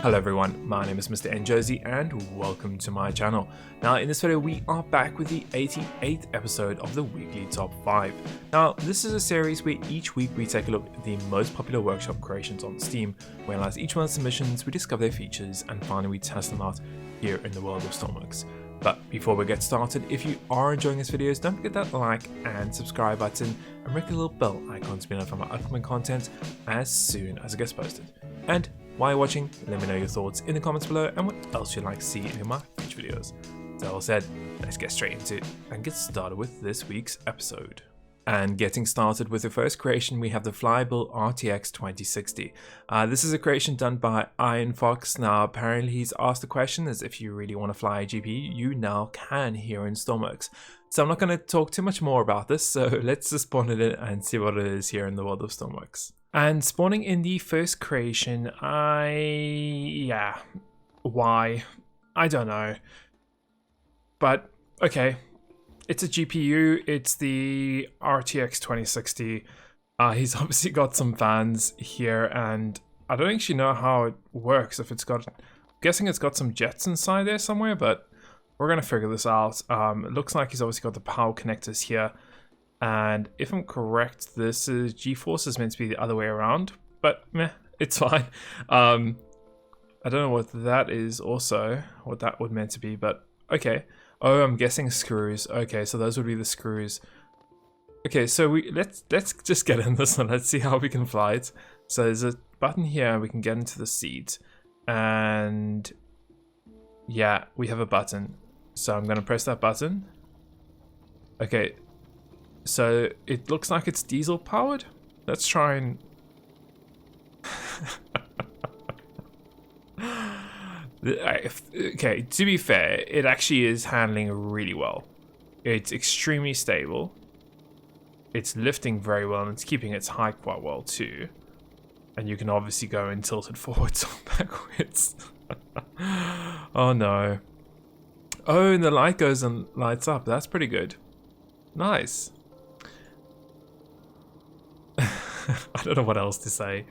Hello everyone, my name is MrNJersey and welcome to my channel. Now in this video we are back with the 88th episode of the weekly top 5. Now this is a series where each week we take a look at the most popular workshop creations on Steam. We analyze each one of the submissions, we discover their features, and finally we test them out here in the world of Stormworks. But before we get started, if you are enjoying these videos, don't forget that like and subscribe button and ring the little bell icon to be notified of my upcoming content as soon as it gets posted. And while you're watching, let me know your thoughts in the comments below and what else you'd like to see in my future videos. That all said, let's get straight into it and get started with this week's episode. And getting started with the first creation, we have the Flyable RTX 2060. This is a creation done by Iron Fox. Now apparently he's asked the question as if you really want to fly a GPU, you now can here in Stormworks. So I'm not going to talk too much more about this, so let's just spawn it in and see what it is here in the world of Stormworks. And spawning in the first creation, why? I don't know. But, okay. It's a GPU, it's the RTX 2060. He's obviously got some fans here, and I don't actually know how it works. If it's got, I'm guessing it's got some jets inside there somewhere, but we're gonna figure this out. It looks like he's obviously got the power connectors here. And if I'm correct, this is G-Force is meant to be the other way around, but meh, it's fine. I don't know what that is also, what that would meant to be, but okay. Oh, I'm guessing screws. Okay, so those would be the screws. Okay, so let's just get in this one. Let's see how we can fly it. So there's a button here, we can get into the seat. And yeah, we have a button. So I'm gonna press that button. Okay. So it looks like it's diesel powered. Let's try and okay, to be fair, it actually is handling really well. It's extremely stable. It's lifting very well and it's keeping its height quite well too. And you can obviously go and tilt it forwards or backwards. Oh no. Oh, and the light goes and lights up. That's pretty good. Nice. I don't know what else to say.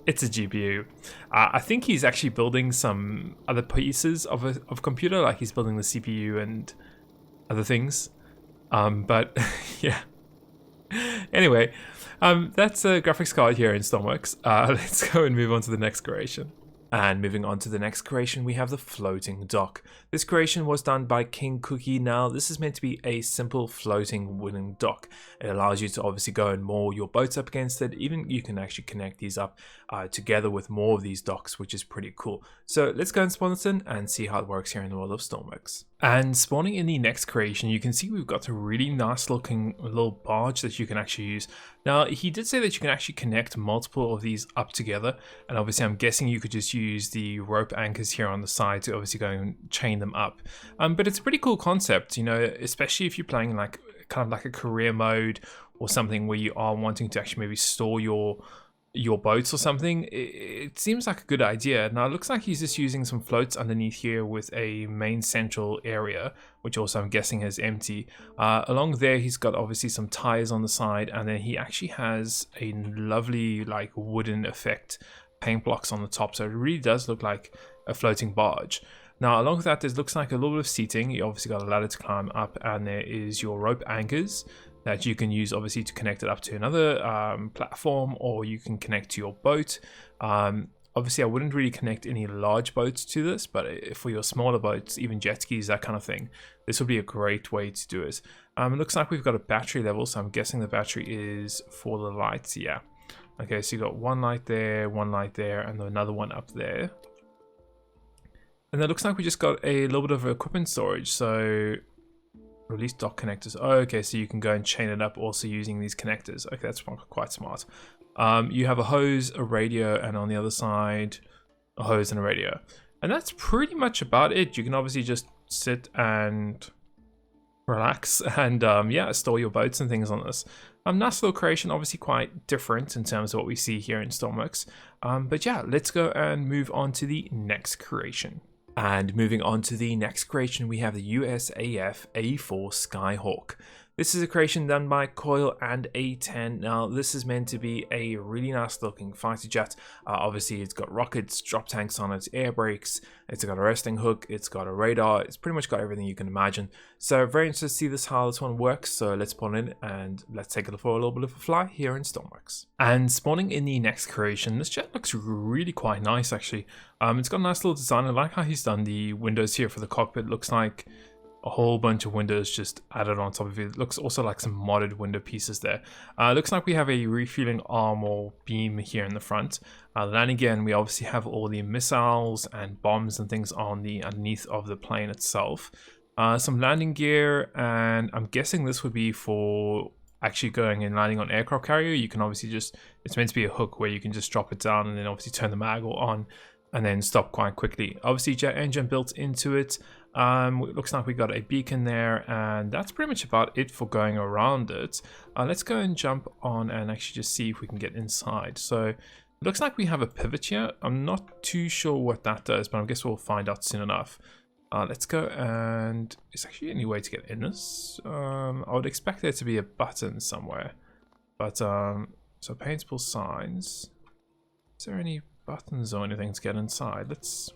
It's a GPU. I think he's actually building some other pieces of a computer, like he's building the CPU and other things. But yeah. Anyway, that's a graphics card here in Stormworks. Let's go and move on to the next creation. And moving on to the next creation, we have the floating dock. This creation was done by King Cookie. Now, this is meant to be a simple floating wooden dock. It allows you to obviously go and moor your boats up against it. Even you can actually connect these up together with more of these docks, which is pretty cool. So let's go and spawn this in and see how it works here in the world of Stormworks. And spawning in the next creation, you can see we've got a really nice looking little barge that you can actually use. Now, he did say that you can actually connect multiple of these up together. And obviously, I'm guessing you could just use the rope anchors here on the side to obviously go and chain them up. But it's a pretty cool concept, you know, especially if you're playing like kind of like a career mode or something where you are wanting to actually maybe store your boats or something. It seems like a good idea. Now it looks like he's just using some floats underneath here with a main central area, which also I'm guessing is empty. Along there he's got obviously some tires on the side, and then he actually has a lovely like wooden effect paint blocks on the top, so it really does look like a floating barge. Now along with that, there looks like a little bit of seating. You obviously got a ladder to climb up, and there is your rope anchors that you can use obviously to connect it up to another platform, or you can connect to your boat. Obviously I wouldn't really connect any large boats to this, but for your smaller boats, even jet skis, that kind of thing, this would be a great way to do it. It looks like we've got a battery level, so I'm guessing the battery is for the lights. Yeah. Okay, so you got one light there, and another one up there. And it looks like we just got a little bit of equipment storage, so release dock connectors. Oh, okay, so you can go and chain it up also using these connectors. Okay, that's quite smart. You have a hose, a radio, and on the other side, a hose and a radio. And that's pretty much about it. You can obviously just sit and relax and yeah, store your boats and things on this. Nice little creation, obviously quite different in terms of what we see here in Stormworks. But yeah, let's go and move on to the next creation. And moving on to the next creation, we have the USAF A4 Skyhawk. This is a creation done by Coil and A10. Now, this is meant to be a really nice looking fighter jet. Obviously, it's got rockets, drop tanks on it, air brakes, it's got a resting hook, it's got a radar, it's pretty much got everything you can imagine. So very interested to see how this one works. So let's spawn in and let's take it for a little bit of a fly here in Stormworks. And spawning in the next creation, this jet looks really quite nice actually. It's got a nice little design. I like how he's done the windows here for the cockpit. Looks like a whole bunch of windows just added on top of it. It looks also like some modded window pieces there. Looks like we have a refueling arm or beam here in the front. Then again, we obviously have all the missiles and bombs and things on the underneath of the plane itself. Some landing gear, and I'm guessing this would be for actually going and landing on aircraft carrier. You can obviously just, it's meant to be a hook where you can just drop it down and then obviously turn the mag on and then stop quite quickly. Obviously jet engine built into it. It looks like we got a beacon there, and that's pretty much about it for going around it. Let's go and jump on and actually just see if we can get inside. So it looks like we have a pivot here. I'm not too sure what that does, but I guess we'll find out soon enough. Let's go, and is actually any way to get in this? I would expect there to be a button somewhere, but so paintable signs. Is there any buttons or anything to get inside? Let's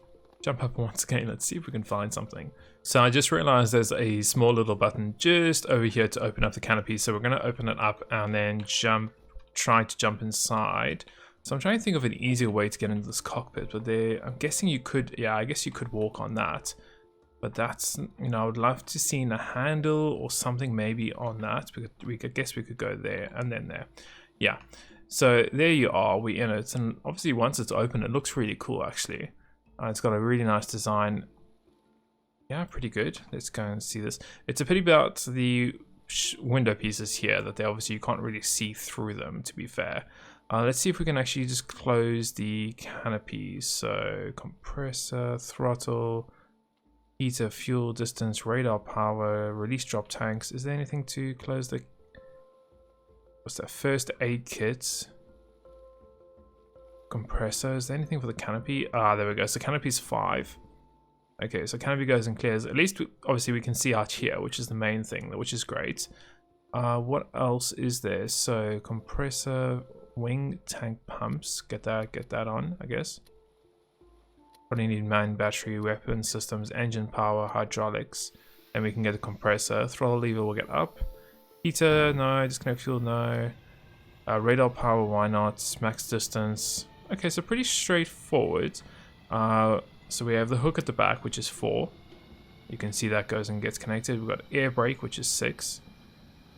jump up once again. Let's see if we can find something. So I just realized there's a small little button just over here to open up the canopy. So we're going to open it up and then try to jump inside. So I'm trying to think of an easier way to get into this cockpit, but I'm guessing you could, yeah, I guess you could walk on that. But that's, you know, I would love to see a handle or something maybe on that. I guess we could go there and then there. Yeah. So there you are, we're in it. And obviously once it's open, it looks really cool actually. It's got a really nice design. Yeah, pretty good. Let's go and see this. It's a pity about the window pieces here that they obviously you can't really see through them, to be fair. Let's see if we can actually just close the canopies. So compressor, throttle, heater, fuel, distance, radar power, release drop tanks. Is there anything to close the... What's that? First aid kit. Compressor. Is there anything for the canopy? There we go. So canopy's 5. Okay, so canopy goes and clears. At least obviously we can see out here, which is the main thing, which is great. What else is there? So compressor, wing, tank, pumps. Get that on, I guess. Probably need main battery, weapon systems, engine power, hydraulics. Then we can get the compressor. Throttle lever will get up. Heater, no. Disconnect fuel, no. Radar power, why not? Max distance. Okay, so pretty straightforward. So we have the hook at the back, which is 4. You can see that goes and gets connected. We've got air brake, which is 6.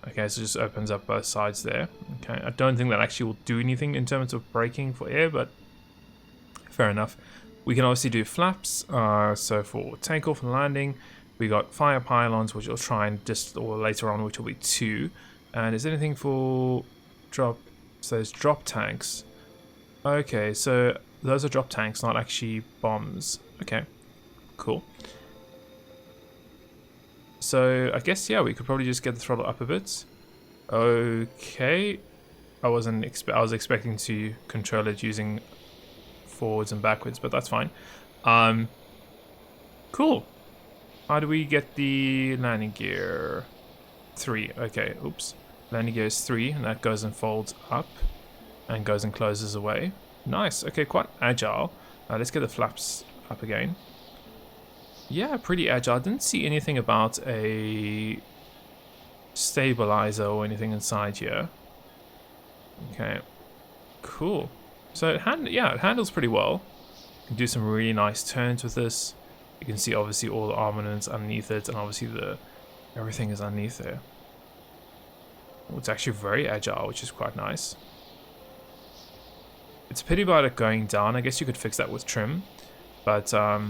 Okay, so it just opens up both sides there. Okay, I don't think that actually will do anything in terms of braking for air, but fair enough. We can obviously do flaps. So for takeoff and landing, we got fire pylons, which we'll try and or later on, which will be 2. And is there anything for drop? So there's drop tanks. Okay, so those are drop tanks, not actually bombs. Okay, cool. So I guess, yeah, we could probably just get the throttle up a bit. Okay, I was expecting to control it using forwards and backwards, but that's fine. Cool. How do we get the landing gear? 3. Okay, oops. Landing gear is 3, and that goes and folds up and goes and closes away. Nice. Okay, quite agile. Let's get the flaps up again. Yeah, pretty agile. I didn't see anything about a stabilizer or anything inside here. Okay, cool. So it handles pretty well. You can do some really nice turns with this. You can see obviously all the armaments underneath it, and obviously everything is underneath there. It's actually very agile, which is quite nice. It's a pity about it going down. I guess you could fix that with trim, but yeah,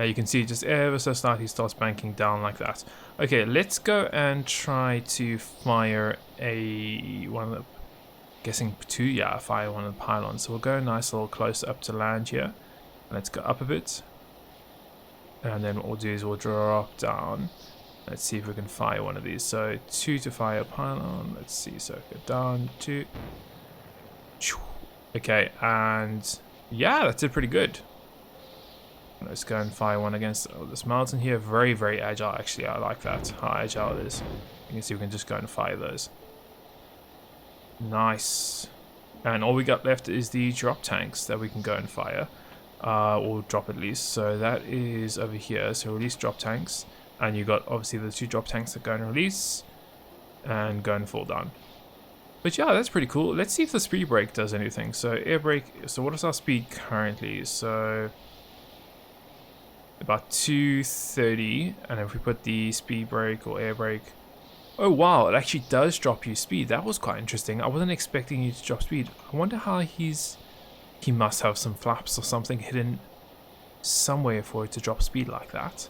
you can see just ever so slightly starts banking down like that. Okay, let's go and try to fire one of the, guessing 2, yeah, fire one of the pylons. So we'll go nice little close up to land here. Let's go up a bit, and then what we'll do is we'll drop down. Let's see if we can fire one of these. So 2 to fire a pylon. Let's see. So go down 2. Okay, and yeah, that did pretty good. Let's go and fire one against this mountain here. Very, very agile, actually. I like that, how agile it is. You can see we can just go and fire those. Nice. And all we got left is the drop tanks that we can go and fire. Or drop at least. So that is over here. So release drop tanks. And you got obviously the 2 drop tanks that go and release. And go and fall down. But yeah, that's pretty cool. Let's see if the speed brake does anything. So air brake. So what is our speed currently? So about 230. And if we put the speed brake or air brake. Oh wow, it actually does drop you speed. That was quite interesting. I wasn't expecting you to drop speed. I wonder how he must have some flaps or something hidden somewhere for it to drop speed like that.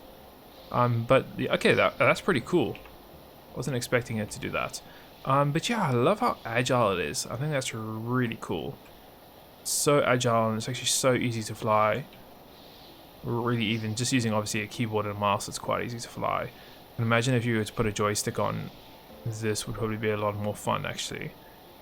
But okay, that's pretty cool. Wasn't expecting it to do that. But yeah, I love how agile it is. I think that's really cool. So agile, and it's actually so easy to fly. Really, even just using obviously a keyboard and a mouse, it's quite easy to fly. And imagine if you were to put a joystick on, this would probably be a lot more fun actually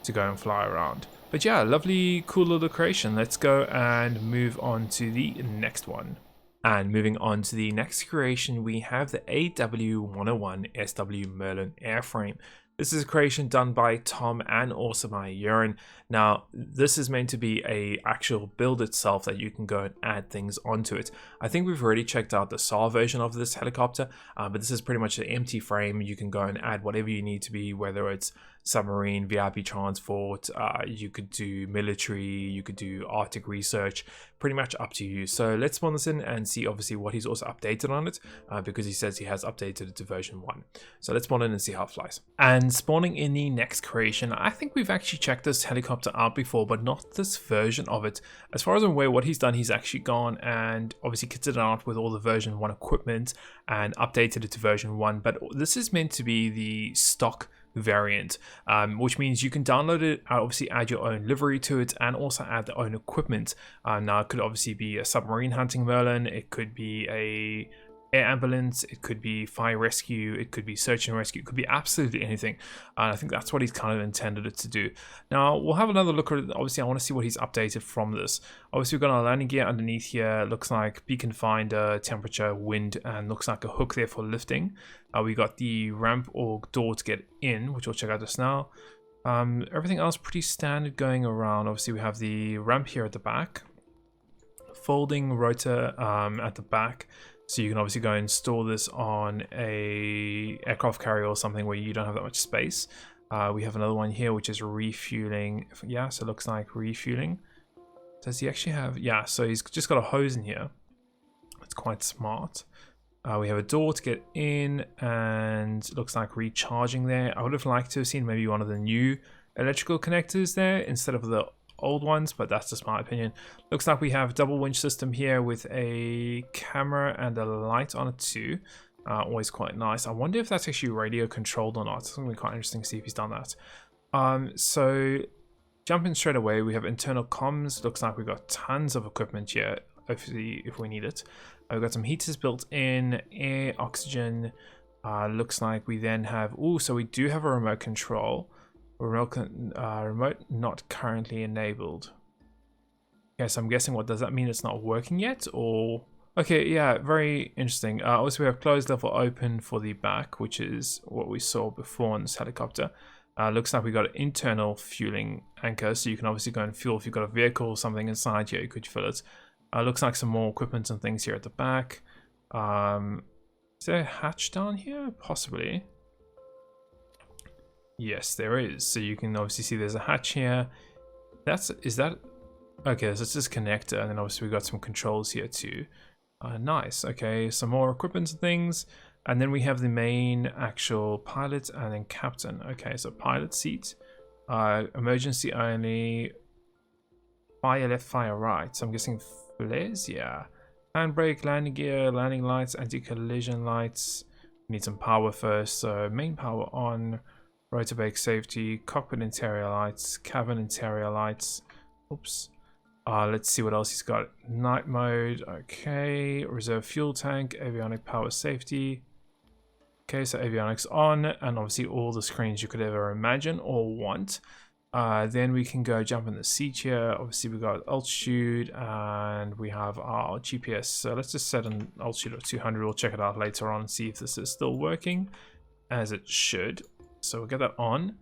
to go and fly around. But yeah, lovely, cool little creation. Let's go and move on to the next one. And moving on to the next creation, we have the AW101 SW Merlin airframe. This is a creation done by Tom and also by Urine. Now, this is meant to be a actual build itself that you can go and add things onto it. I think we've already checked out the SAR version of this helicopter, but this is pretty much an empty frame. You can go and add whatever you need to be, whether it's submarine, VIP transport, you could do military, you could do Arctic research, pretty much up to you. So let's spawn this in and see obviously what he's also updated on it, because he says he has updated it to version 1. So let's spawn in and see how it flies. And spawning in the next creation, I think we've actually checked this helicopter out before, but not this version of it. As far as I'm aware, what he's done, he's actually gone and obviously kitted it out with all the version 1 equipment and updated it to version 1, but this is meant to be the stock variant, which means you can download it, obviously add your own livery to it, and also add their own equipment. Now it could obviously be a submarine hunting Merlin, it could be a air ambulance, it could be fire rescue, it could be search and rescue, it could be absolutely anything. And I think that's what he's kind of intended it to do. Now we'll have another look at it. Obviously I want to see what he's updated from this. Obviously we've got our landing gear underneath here. Looks like beacon finder, temperature, wind, and looks like a hook there for lifting. We got the ramp or door to get in, which we'll check out just now. Everything else pretty standard going around. Obviously we have the ramp here at the back, folding rotor at the back. So you can obviously go and install this on a aircraft carrier or something where you don't have that much space. We have another one here, which is refueling. Yeah, so it looks like refueling. Does he actually have? Yeah, so he's just got a hose in here. It's quite smart. We have a door to get in, and it looks like recharging there. I would have liked to have seen maybe one of the new electrical connectors there instead of the old ones, but that's just my opinion. Looks like we have a double winch system here with a camera and a light on it too. Always quite nice. I wonder if that's actually radio controlled or not. It's going to be quite interesting to see if he's done that. So jumping straight away, we have internal comms. Looks like we've got tons of equipment here if we need it. We've got some heaters built in, air, oxygen. Looks like we then have, so we do have a remote control. Remote not currently enabled. Okay, so I'm guessing, what does that mean? It's not working yet, or okay, yeah, very interesting. Also we have closed level open for the back, which is what we saw before on this helicopter. Looks like we got an internal fueling anchor, so you can obviously go and fuel if you've got a vehicle or something inside here. You could fill it. Looks like some more equipment and things here at the back. Is there a hatch down here? Possibly. Yes, there is. So you can obviously see there's a hatch here. Is that okay? So it's this connector, and then obviously we've got some controls here too. Nice. Okay, some more equipment and things, and then we have the main actual pilot and then captain. Okay, so pilot seat, emergency only, fire left, fire right. So I'm guessing flares. Yeah, handbrake, landing gear, landing lights, anti-collision lights. Need some power first. So main power on. Rotor brake safety, cockpit interior lights, cabin interior lights. Oops. Let's see what else he's got. Night mode, okay. Reserve fuel tank, avionic power safety. Okay, so avionics on, and obviously all the screens you could ever imagine or want. Then we can go jump in the seat here. Obviously, we got altitude and we have our GPS. So let's just set an altitude of 200. We'll check it out later on and see if this is still working as it should. So we'll get that on.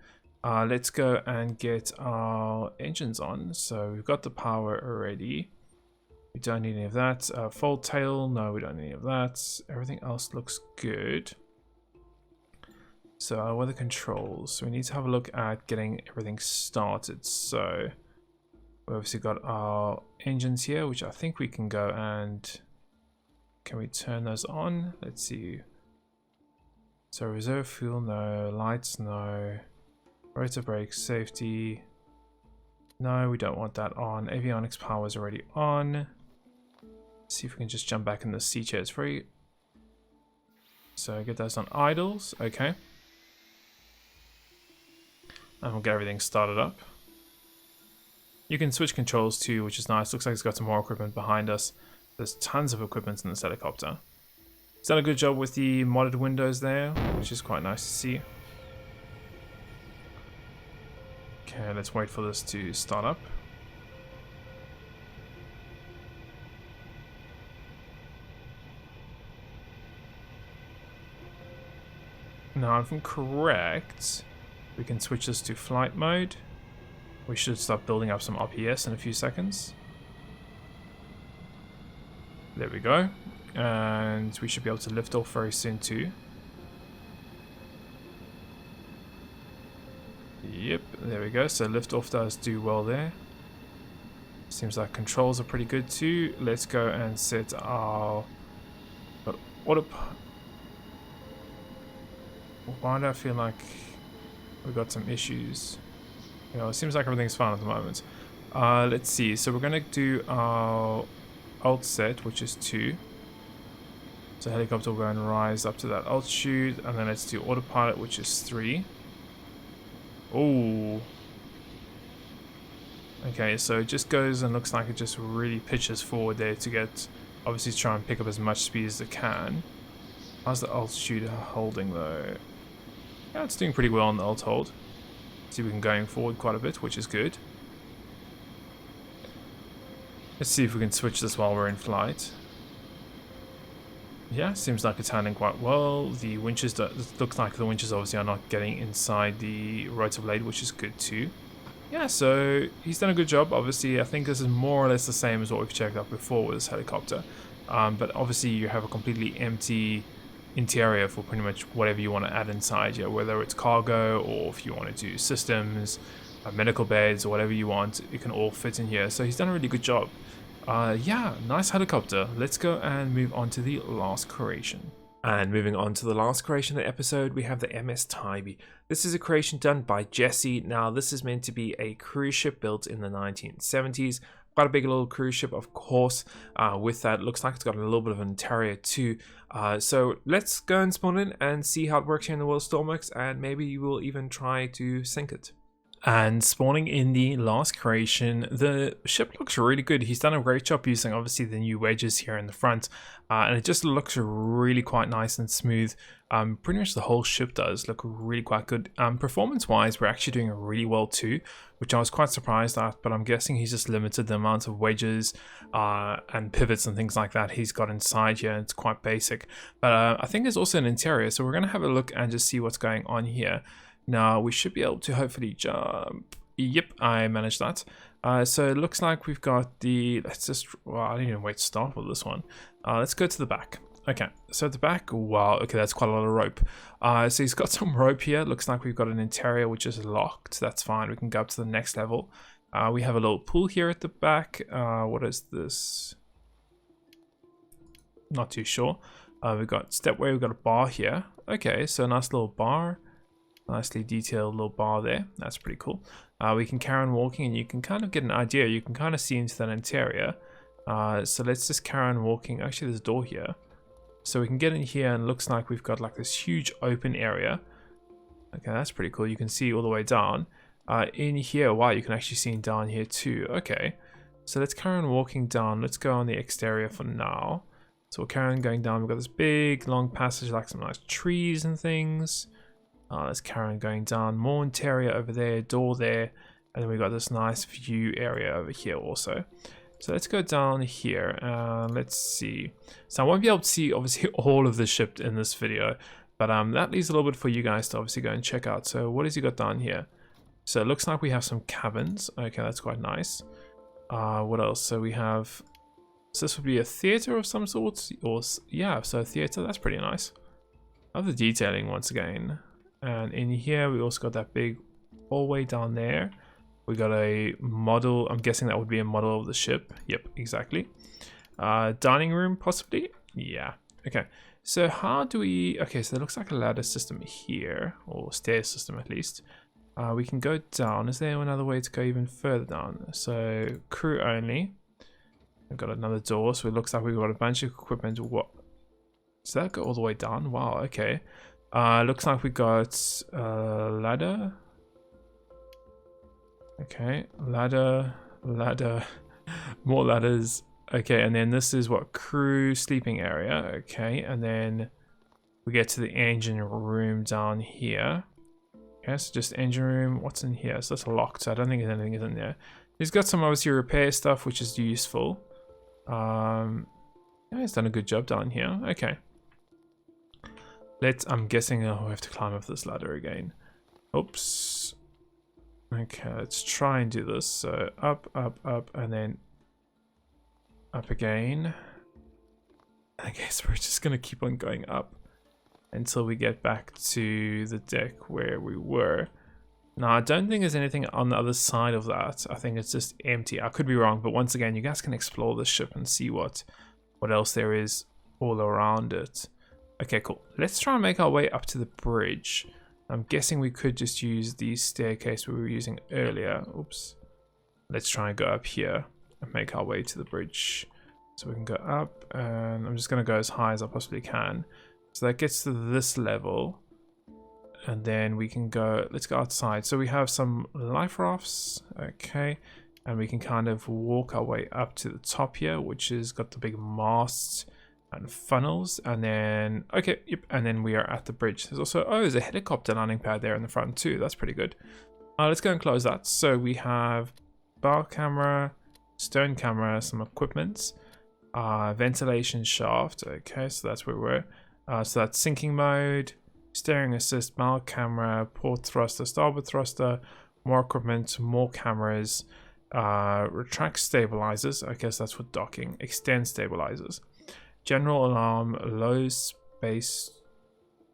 Let's go and get our engines on. So we've got the power already. We don't need any of that. Fold tail, no, we don't need any of that. Everything else looks good. So what are the controls? So we need to have a look at getting everything started. So we obviously got our engines here, which I think we can go and... Can we turn those on? Let's see. So reserve fuel, no. Lights, no. Rotor brakes, safety. No, we don't want that on. Avionics power is already on. See if we can just jump back in the seat here. It's free. So get those on idles. Okay. And we'll get everything started up. You can switch controls too, which is nice. Looks like it's got some more equipment behind us. There's tons of equipment in this helicopter. It's done a good job with the modded windows there, which is quite nice to see. Okay, let's wait for this to start up. Now, if I'm correct, we can switch this to flight mode. We should start building up some RPS in a few seconds. There we go. And we should be able to lift off very soon too. Yep, there we go. So lift off does do well there. Seems like controls are pretty good too. Let's go and set our autopilot. Why do I feel like we've got some issues? You know, it seems like everything's fine at the moment. Let's see. So we're going to do our alt set, which is 2. So helicopter will go and rise up to that altitude. And then let's do autopilot, which is 3. Oh. Okay, so it just goes and looks like it just really pitches forward there to get, obviously try and pick up as much speed as it can. How's the altitude holding though? Yeah, it's doing pretty well on the alt hold. See, we can going forward quite a bit, which is good. Let's see if we can switch this while we're in flight. Yeah, seems like it's handling quite well. The winches, it looks like the winches obviously are not getting inside the rotor blade, which is good too. Yeah, so he's done a good job. Obviously, I think this is more or less the same as what we've checked out before with this helicopter. But obviously you have a completely empty interior for pretty much whatever you want to add inside, whether it's cargo or if you want to do systems, medical beds, or whatever you want, it can all fit in here. So he's done a really good job. Yeah, nice helicopter. Let's go and move on to the last creation. And moving on to the last creation of the episode, we have the MS Tybee. This is a creation done by Jesse. Now, this is meant to be a cruise ship built in the 1970s. Quite a big little cruise ship, of course. With that, looks like it's got a little bit of an interior too. So let's go and spawn in and see how it works here in the world of Stormworks, and maybe we'll even try to sink it. And spawning in the last creation, the ship looks really good. He's done a great job using obviously the new wedges here in the front, and it just looks really quite nice and smooth. Pretty much the whole ship does look really quite good. Performance wise, we're actually doing really well too, which I was quite surprised at, but I'm guessing he's just limited the amount of wedges and pivots and things like that he's got inside here. It's quite basic, but I think there's also an interior, so we're going to have a look and just see what's going on here. Now we should be able to hopefully jump. Yep, I managed that. So it looks like we've got the, let's just, well, I didn't even wait to start with this one. Let's go to the back. Okay, so at the back, wow, okay, that's quite a lot of rope. So he's got some rope here. Looks like we've got an interior which is locked. That's fine, we can go up to the next level. We have a little pool here at the back. What is this? Not too sure. We've got stepway, we've got a bar here. Okay, so a nice little bar. Nicely detailed little bar there. That's pretty cool. We can carry on walking and you can kind of get an idea. You can kind of see into that interior. So let's just carry on walking. Actually, there's a door here. So we can get in here and it looks like we've got like this huge open area. Okay, that's pretty cool. You can see all the way down. In here, wow, you can actually see down here too. Okay, so let's carry on walking down. Let's go on the exterior for now. So we'll carry on going down. We've got this big long passage, like some nice trees and things. Let's carry on going down. More interior over there, door there. And then we got this nice view area over here also. So let's go down here. Let's see. So I won't be able to see obviously all of the ship in this video, but that leaves a little bit for you guys to obviously go and check out. So what has he got down here? So it looks like we have some cabins. Okay, that's quite nice. What else? So we have, so this would be a theater of some sort, or yeah, so a theater. That's pretty nice. I love the detailing once again. And in here we also got that big hallway down there. We got a model. I'm guessing that would be a model of the ship. Yep, exactly. Dining room, possibly. Yeah. Okay. So how do we? Okay, so it looks like a ladder system here, or stair system at least. We can go down. Is there another way to go even further down? So crew only. We've got another door. So it looks like we've got a bunch of equipment. What? Does that go all the way down? Wow. Okay. Looks like we got a ladder. Okay, ladder, more ladders. Okay, and then this is what, crew sleeping area. Okay, and then we get to the engine room down here. Okay, so just engine room. What's in here? So that's locked, so I don't think anything is in there. He's got some obviously repair stuff, which is useful. Yeah, he's done a good job down here. Okay. I'm guessing we have to climb up this ladder again. Oops. Okay, let's try and do this. So up, and then up again. I guess we're just gonna keep on going up until we get back to the deck where we were. Now, I don't think there's anything on the other side of that. I think it's just empty. I could be wrong, but once again, you guys can explore the ship and see what else there is all around it. Okay, cool. Let's try and make our way up to the bridge. I'm guessing we could just use the staircase we were using earlier. Oops. Let's try and go up here and make our way to the bridge. So we can go up, and I'm just going to go as high as I possibly can. So that gets to this level. And then we can go, let's go outside. So we have some life rafts. Okay. And we can kind of walk our way up to the top here, which has got the big masts and funnels, and then okay, yep, and then we are at the bridge. There's also, oh, there's a helicopter landing pad there in the front too. That's pretty good. Let's go and close that. So we have bar camera, stone camera, some equipment, ventilation shaft. Okay, so that's where we're. So that's sinking mode, steering assist, bow camera, port thruster, starboard thruster, more equipment, more cameras, retract stabilizers. I guess that's for docking. Extend stabilizers. General alarm, low space,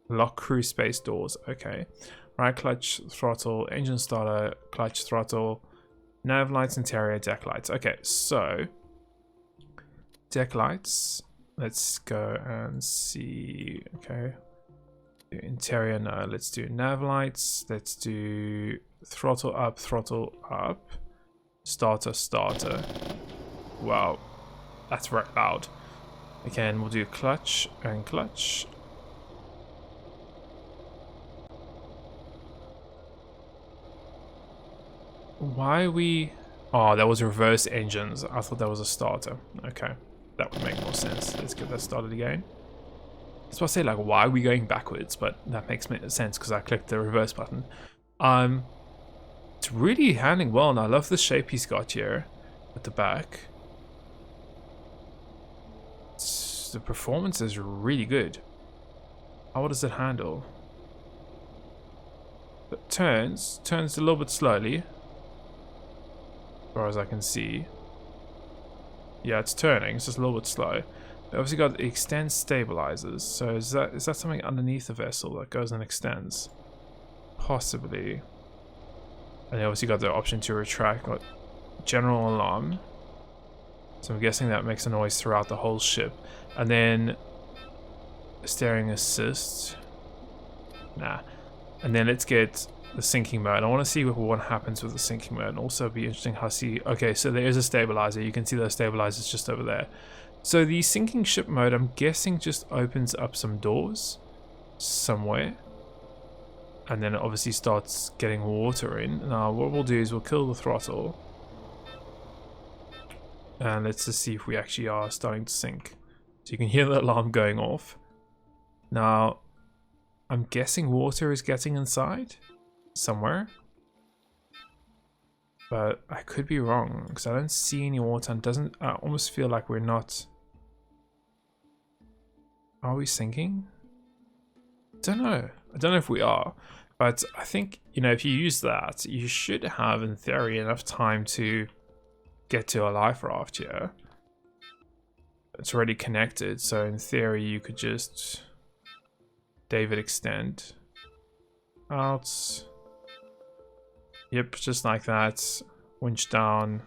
lock crew space doors. Okay. Right clutch, throttle, engine starter, clutch, throttle, nav lights, interior, deck lights. Okay, so deck lights. Let's go and see. Okay. Interior, no. Let's do nav lights. Let's do throttle up, starter. Wow, that's right loud. Okay, and we'll do clutch and clutch. Why are we... Oh, that was reverse engines. I thought that was a starter. Okay, that would make more sense. Let's get that started again. That's why I say, like, why are we going backwards? But that makes sense because I clicked the reverse button. It's really handling well, and I love the shape he's got here at the back. The performance is really good. How does it handle? It turns a little bit slowly, as far as I can see. Yeah, it's turning. It's just a little bit slow. They obviously got extend stabilizers. So is that something underneath the vessel that goes and extends? Possibly. And they obviously got the option to retract. Got general alarm. So I'm guessing that makes a noise throughout the whole ship. And then steering assist. Nah. And then let's get the sinking mode. I want to see what happens with the sinking mode. And also it'd be interesting how see. Okay, so there is a stabilizer. You can see those stabilizers just over there. So the sinking ship mode, I'm guessing, just opens up some doors somewhere. And then it obviously starts getting water in. Now what we'll do is we'll kill the throttle. And let's just see if we actually are starting to sink. So you can hear the alarm going off. Now, I'm guessing water is getting inside somewhere. but I could be wrong because I don't see any water and doesn't. I almost feel like we're not. Are we sinking? Don't know. I don't know if we are, but I think, you know, if you use that, you should have, in theory, enough time to get to a life raft here. It's already connected, so in theory, you could just David extend out. Yep, just like that. Winch down.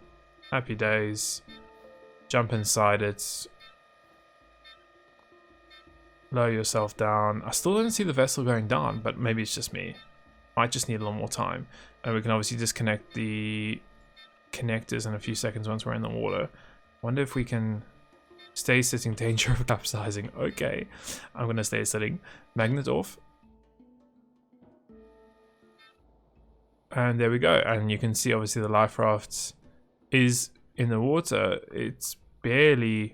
Happy days. Jump inside it. Lower yourself down. I still don't see the vessel going down, but maybe it's just me. Might just need a little more time. And we can obviously disconnect the connectors in a few seconds once we're in the water. Wonder if we can stay sitting, danger of capsizing. Okay, I'm gonna stay sitting. Magnet off. And there we go. And you can see obviously the life raft is in the water. It's barely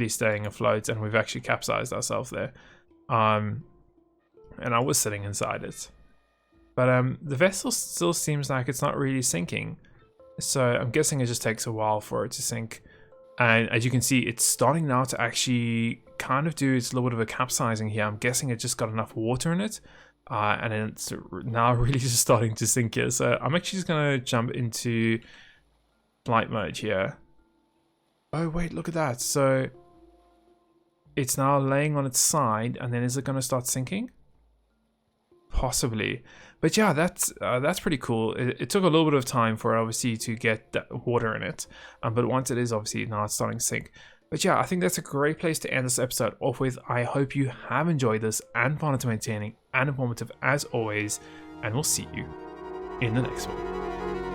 staying afloat, and we've actually capsized ourselves there. And I was sitting inside it. But the vessel still seems like it's not really sinking. So I'm guessing it just takes a while for it to sink. And as you can see, it's starting now to actually kind of do its little bit of a capsizing here. I'm guessing it just got enough water in it. And it's now really just starting to sink here. So I'm actually just going to jump into flight mode here. Oh, wait, look at that. So it's now laying on its side, and then is it going to start sinking? Possibly. But yeah, that's pretty cool. It took a little bit of time for it, obviously, to get that water in it. But once it is, obviously, now it's starting to sink. But yeah, I think that's a great place to end this episode off with. I hope you have enjoyed this and found it entertaining and informative as always. And we'll see you in the next one.